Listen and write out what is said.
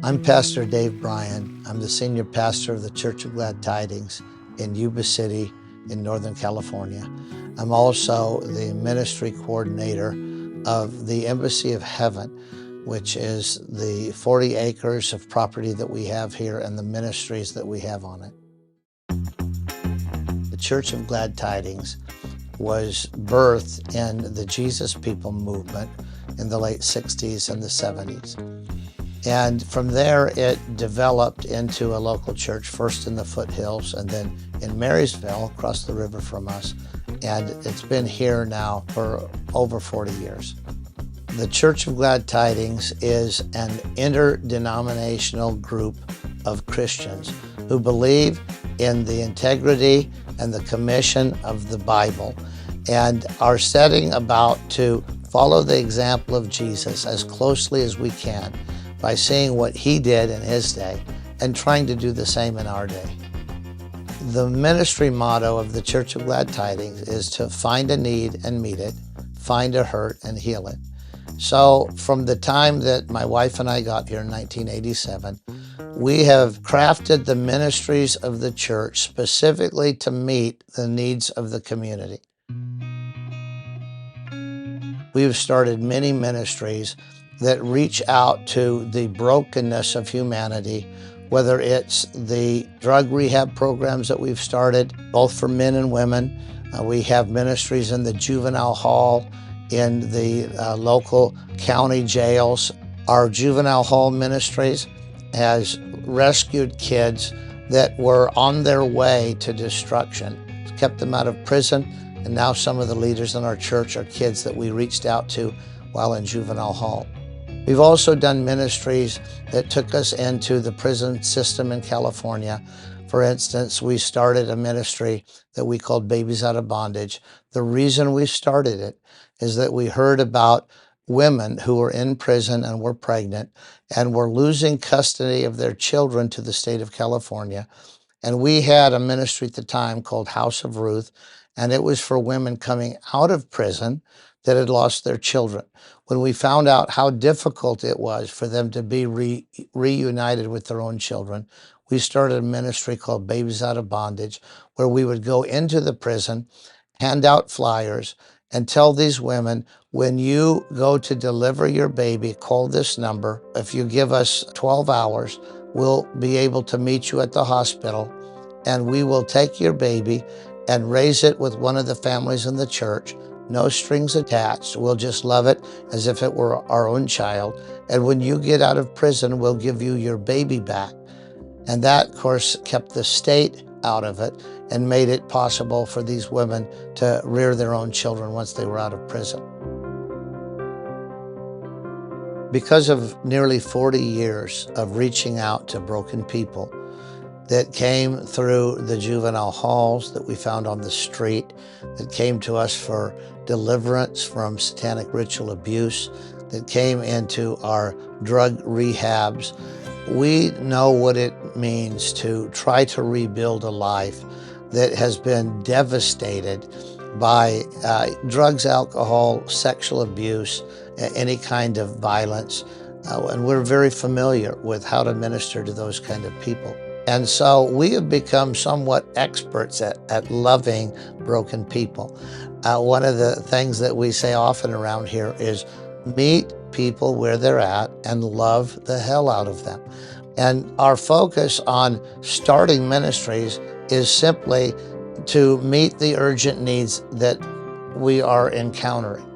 I'm Pastor Dave Bryan. I'm the senior pastor of the Church of Glad Tidings in Yuba City in Northern California. I'm also the ministry coordinator of the Embassy of Heaven, which is the 40 acres of property that we have here and the ministries that we have on it. The Church of Glad Tidings was birthed in the Jesus People movement in the late 60s and the 70s. And from there, it developed into a local church, first in the foothills and then in Marysville, across the river from us. And it's been here now for over 40 years. The Church of Glad Tidings is an interdenominational group of Christians who believe in the integrity and the commission of the Bible and are setting about to follow the example of Jesus as closely as we can by seeing what he did in his day and trying to do the same in our day. The ministry motto of the Church of Glad Tidings is to find a need and meet it, find a hurt and heal it. So from the time that my wife and I got here in 1987, we have crafted the ministries of the church specifically to meet the needs of the community. We've started many ministries that reach out to the brokenness of humanity, whether it's the drug rehab programs that we've started, both for men and women. We have ministries in the juvenile hall, in the local county jails. Our juvenile hall ministries has rescued kids that were on their way to destruction, kept them out of prison, and now some of the leaders in our church are kids that we reached out to while in juvenile hall. We've also done ministries that took us into the prison system in California. For instance, we started a ministry that we called Babies Out of Bondage. The reason we started it is that we heard about women who were in prison and were pregnant and were losing custody of their children to the state of California. And we had a ministry at the time called House of Ruth, and it was for women coming out of prison that had lost their children. When we found out how difficult it was for them to be reunited with their own children, we started a ministry called Babies Out of Bondage, where we would go into the prison, hand out flyers, and tell these women, when you go to deliver your baby, call this number. If you give us 12 hours, we'll be able to meet you at the hospital, and we will take your baby and raise it with one of the families in the church. No strings attached. We'll just love it as if it were our own child. And when you get out of prison, we'll give you your baby back. And that, of course, kept the state out of it and made it possible for these women to rear their own children once they were out of prison. Because of nearly 40 years of reaching out to broken people that came through the juvenile halls that we found on the street, that came to us for deliverance from satanic ritual abuse, that came into our drug rehabs, we know what it means to try to rebuild a life that has been devastated by drugs, alcohol, sexual abuse, any kind of violence. And we're very familiar with how to minister to those kind of people. And so we have become somewhat experts at loving broken people. One of the things that we say often around here is meet people where they're at and love the hell out of them. And our focus on starting ministries is simply to meet the urgent needs that we are encountering.